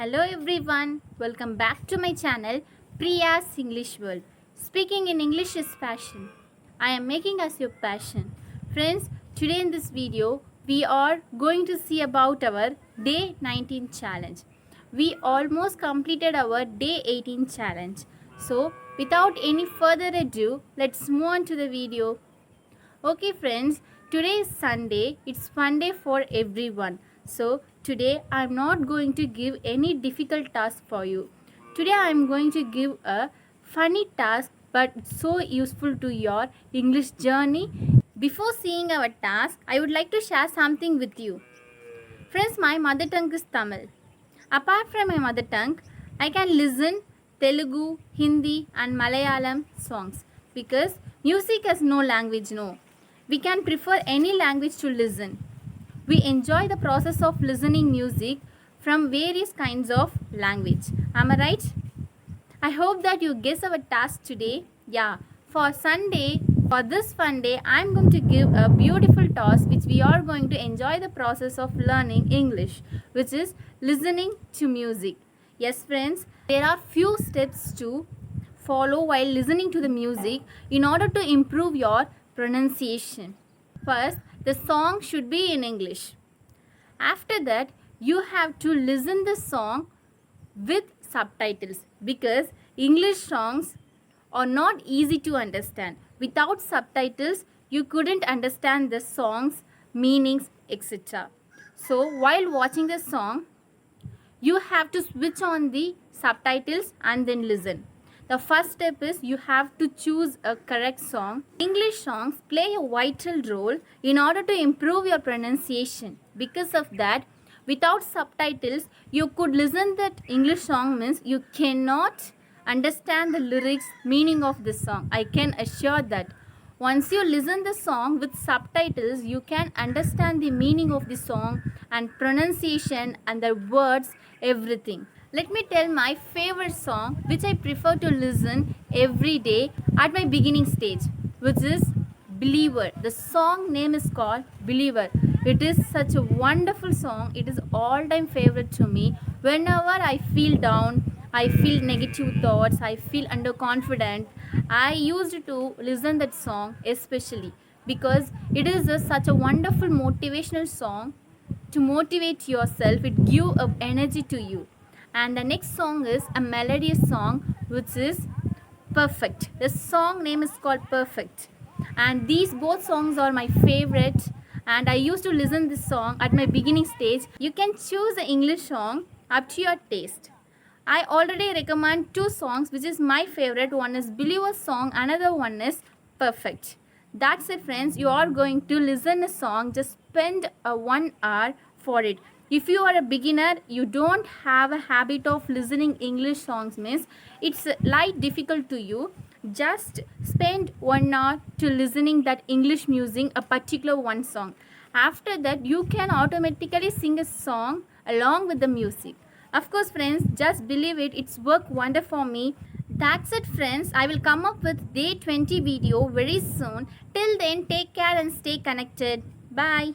Hello everyone, welcome back to my channel Priya's English World. Speaking in English is passion. I am making us your passion. Friends, today in this video we are going to see about our day 19 challenge. We almost completed our day 18 challenge. So without any further ado, let's move on to the video. Okay friends, today is Sunday. It's fun day for everyone. So today I am not going to give any difficult task for you. Today I am going to give a funny task but so useful to your English journey. Before seeing our task, I would like to share something with you. Friends, my mother tongue is Tamil. Apart from my mother tongue, I can listen Telugu, Hindi and Malayalam songs because music has no language, no. We can prefer any language to listen. We enjoy the process of listening music from various kinds of language. Am I right? I hope that you guess our task today. Yeah, for this fun day, I am going to give a beautiful task which we are going to enjoy the process of learning English, which is listening to music. Yes, friends, there are few steps to follow while listening to the music in order to improve your pronunciation. First, the song should be in English. After that, you have to listen the song with subtitles because English songs are not easy to understand. Without subtitles, you couldn't understand the song's meanings, etc. So, while watching the song, you have to switch on the subtitles and then listen. The first step is you have to choose a correct song. English songs play a vital role in order to improve your pronunciation. Because of that, without subtitles, you could listen that English song means you cannot understand the lyrics meaning of the song. I can assure that. Once you listen the song with subtitles, you can understand the meaning of the song and pronunciation and the words, everything. Let me tell my favorite song which I prefer to listen every day at my beginning stage, which is Believer. The song name is called Believer. It is such a wonderful song. It is all-time favorite to me. Whenever I feel down, I feel negative thoughts, I feel underconfident, I used to listen that song especially because it is such a wonderful motivational song to motivate yourself. It gives up energy to you. And the next song is a melodious song which is Perfect. The song name is called Perfect. And these both songs are my favorite and I used to listen this song at my beginning stage. You can choose the English song up to your taste. I already recommend two songs which is my favorite. One is Believer song, another one is Perfect. That's it friends. You are going to listen a song. Just spend 1 hour for it. If you are a beginner, you don't have a habit of listening English songs means it's light difficult to you. Just spend 1 hour to listening that English music, a particular one song. After that, you can automatically sing a song along with the music. Of course, friends, just believe it. It's worked wonder for me. That's it, friends. I will come up with day 20 video very soon. Till then, take care and stay connected. Bye.